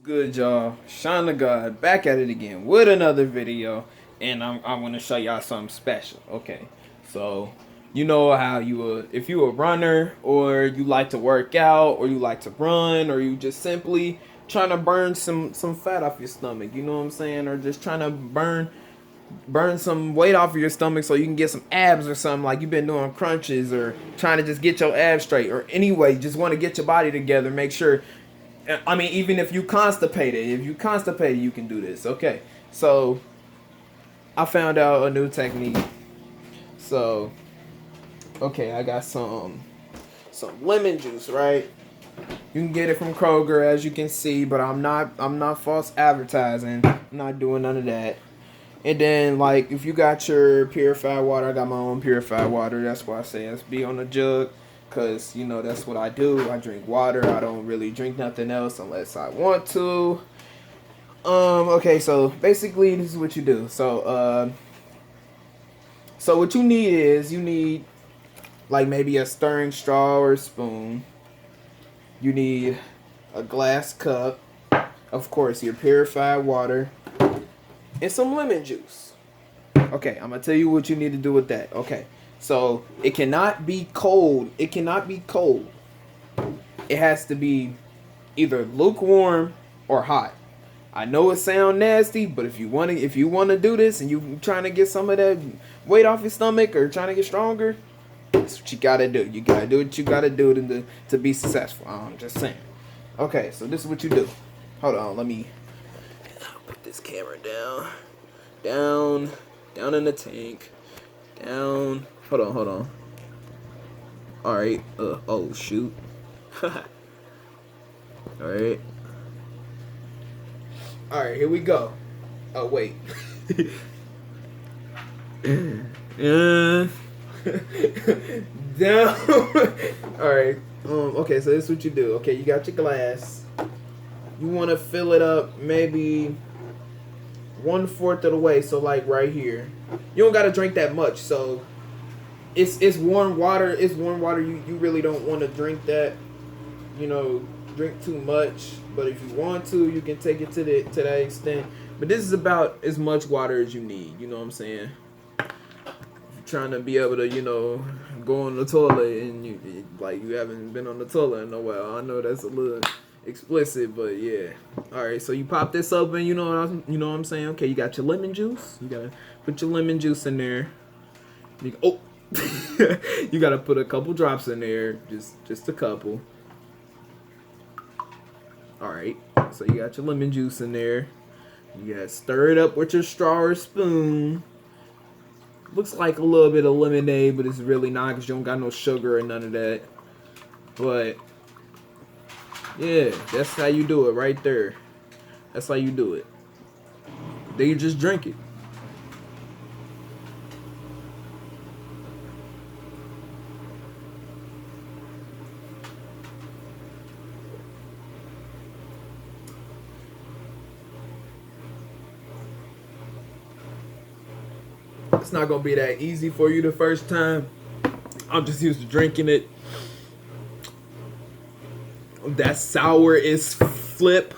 Good, y'all. Sean the God back at it again with another video, and I want to show y'all something special. Okay, so you know how if you a runner, or you like to work out, or you like to run, or you just simply trying to burn some fat off your stomach. You know what I'm saying? Or just trying to burn some weight off of your stomach so you can get some abs or something, like you've been doing crunches or trying to just get your abs straight, or anyway just want to get your body together. Make sure, I mean, even if you constipated, you can do this. Okay, so I found out a new technique. So, okay, I got some lemon juice, right? You can get it from Kroger, as you can see, but I'm not false advertising. I'm not doing none of that. And then, like, if you got your purified water, I got my own purified water. That's why I say let's be on the jug. Because, you know, that's what I do. I drink water. I don't really drink nothing else unless I want to. Okay, so basically this is what you do. So what you need is, you need like maybe a stirring straw or a spoon. You need a glass cup. Of course, your purified water. And some lemon juice. Okay, I'm gonna tell you what you need to do with that. Okay, so it cannot be cold. It cannot be cold. It has to be either lukewarm or hot. I know it sounds nasty, but if you wanna do this and you trying to get some of that weight off your stomach or trying to get stronger, that's what you gotta do. You gotta do what you gotta do to be successful. I'm just saying. Okay, so this is what you do. Hold on, let me put this camera down in the tank, down. Hold on. All right. Oh shoot. All right. All right. Here we go. Oh wait. Down. All right. Okay. So this is what you do. Okay. You got your glass. You want to fill it up maybe 1/4 of the way. So like right here. You don't gotta drink that much. So it's warm water. It's warm water. You really don't want to drink that. You know, drink too much. But if you want to, you can take it to that extent. But this is about as much water as you need. You know what I'm saying? If you're trying to be able to, go on the toilet and you haven't been on the toilet in a while. I know that's a little explicit, but yeah. All right, so you pop this open. You know what I'm saying? Okay, you got your lemon juice. You gotta put your lemon juice in there. You gotta put a couple drops in there, just a couple. All right, so you got your lemon juice in there. You gotta stir it up with your straw or spoon. Looks like a little bit of lemonade, but it's really not, because you don't got no sugar or none of that. But yeah, that's how you do it right there. That's how you do it. Then you just drink it. It's not gonna be that easy for you the first time. I'm just used to drinking it. That sour is flip.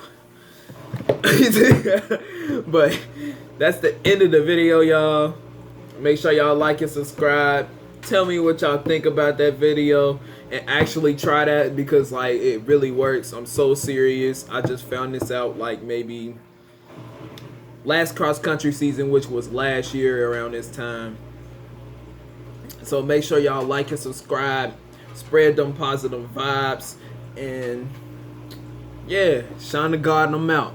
But that's the end of the video, y'all. Make sure y'all like and subscribe. Tell me what y'all think about that video, and actually try that, because like it really works. I'm so serious. I just found this out like maybe last cross country season, which was last year around this time. So make sure y'all like and subscribe. Spread them positive vibes. And yeah, Sean the God, I'm out.